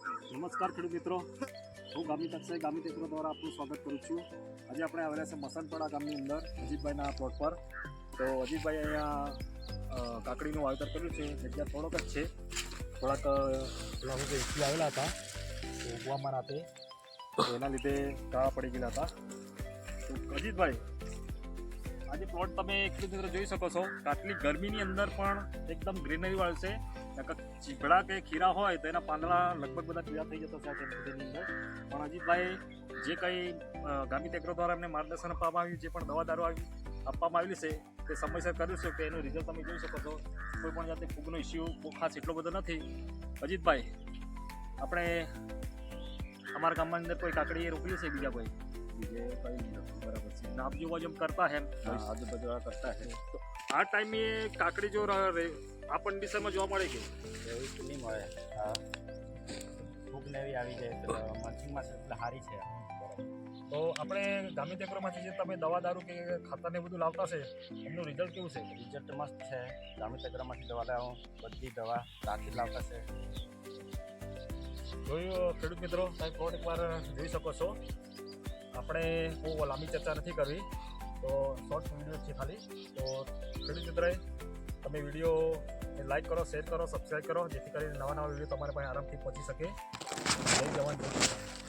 નમસ્કાર ખેડૂત મિત્રો, હું ગામિત અક્ષય ગામિત એગ્રો દ્વારા આપનું સ્વાગત કરું છું। આજે આપણે આવેલા છે મસનપડા ગામની અંદર અજીતભાઈના પ્લોટ પર। તો અજીતભાઈ અહીંયા કાકડીનું વાવેતર કર્યું છે। જગ્યા થોડોક જ છે, થોડાક એથી આવેલા હતા તો ઉગવામાં રાતે તો એના લીધે કાળા પડી ગયેલા હતા। તો અજીતભાઈ, આજે પ્લોટ તમે ખેડૂત મિત્રો જોઈ શકો છો કે આટલી ગરમીની અંદર પણ એકદમ ગ્રીનરી વાળું છે। ચીભડા કે ખીરા હોય તો એના પાંદડા લગભગ બધા પીળા થઈ જતા છે ટેમ્પરેચરની અંદર। પણ અજીતભાઈ જે કંઈ ગામિત એગ્રો દ્વારા એમને માર્ગદર્શન આપવામાં આવ્યું, જે પણ દવા દારૂ આપવામાં આવેલી છે તે સમયસર કર્યું છે કે એનું રિઝલ્ટ તમે જોઈ શકો છો। કોઈ પણ જાતે ફૂગનો ઇસ્યુ ખાસ એટલો બધો નથી। અજીતભાઈ, આપણે અમારા ગામમાં અંદર કોઈ કાકડી રોપેલી છે બીજા કોઈ? બીજે કઈ નથી, બરાબર છે। आप जो वजम करता है આજુબાજુ કરતા છે तो આ ટાઈમે કાકડી જો આ કંડિશનમાં જોવા મળે કે એવું તો નહીં મળે। હા, ફૂગ ને એવી આવી જાય તો મલ્ચિંગમાં છે એટલે સારી છે। તો આપણે ગામિત એગ્રોમાંથી જે તમે દવા દારૂ કે ખાતર ને બધું લાવતા છે એમનું રિઝલ્ટ કેવું છે? રિઝલ્ટ મસ્ત છે। ગામિત એગ્રોમાંથી દવા લાવો, બધી દવા રાતે લાવતા છે। જોયું ખેડૂત મિત્રો, તમે પ્લોટ એકવાર જોઈ શકો છો। આપણે બહુ લાંબી ચર્ચા નથી કરવી, તો શોર્ટ વિડીયો છે ખાલી। તો ખેડૂત મિત્રોએ તમે વિડીયો લાઈક કરો, શેર કરો, સબસ્ક્રાઈબ કરો, જેથી કરીને નવા વિડીયો તમારે પાસે આરામથી પહોંચી શકે। જય જવાન જય કિસાન।